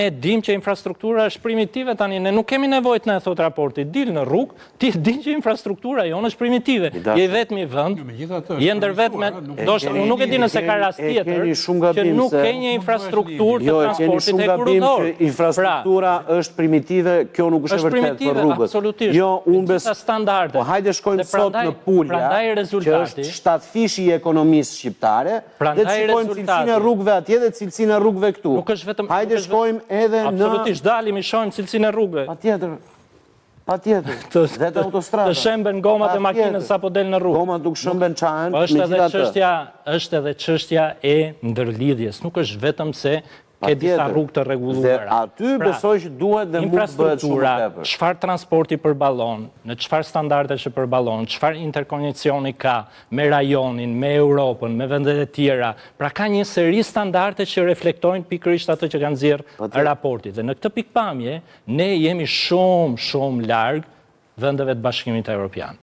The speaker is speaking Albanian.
E dim që infrastruktura është primitive tani, ne nuk kemi nevojë të na thot raporti, dil në rrugë, ti din që infrastruktura jonë është primitive. Je vetëm i vend, je ndër vetëm, ndoshta unë nuk e di nëse ka rast tjetër që nuk ke një infrastrukturë të transportit hekurudhor. Infrastruktura është primitive, kjo nuk është e vërtetë për rrugët. Absolutisht. Jo, unë standarde. Po hajde shkojmë sot në Pulja, që është shtatfishi i ekonomisë shqiptare, dhe të shikojmë cilësinë e rrugëve atje dhe cilësinë e rrugëve këtu. Hajde shkojmë edhe në... Absolutisht, dalim i shohim cilësinë e rrugëve. Patjetër. Dhe të autostrada. Të shemben gomat e makinës sa po del në rrugë. Gomat nuk shemben çajën, është edhe çështja e ndërlidhjes, nuk është vetëm se ke disa rrugë të rregulluara. Dhe aty besoj që duhet dhe mund të bëhet shumë tepër. Çfarë transporti përballon, në çfarë standarde që përballon, çfarë interkoneksioni ka me rajonin, me Europën, me vendet e tjera. Pra ka një seri standarde që reflektojnë pikërisht atë që kanë nxjerrë raporti. Dhe në këtë pikpamje ne jemi shumë larg vendeve të Bashkimit Evropian.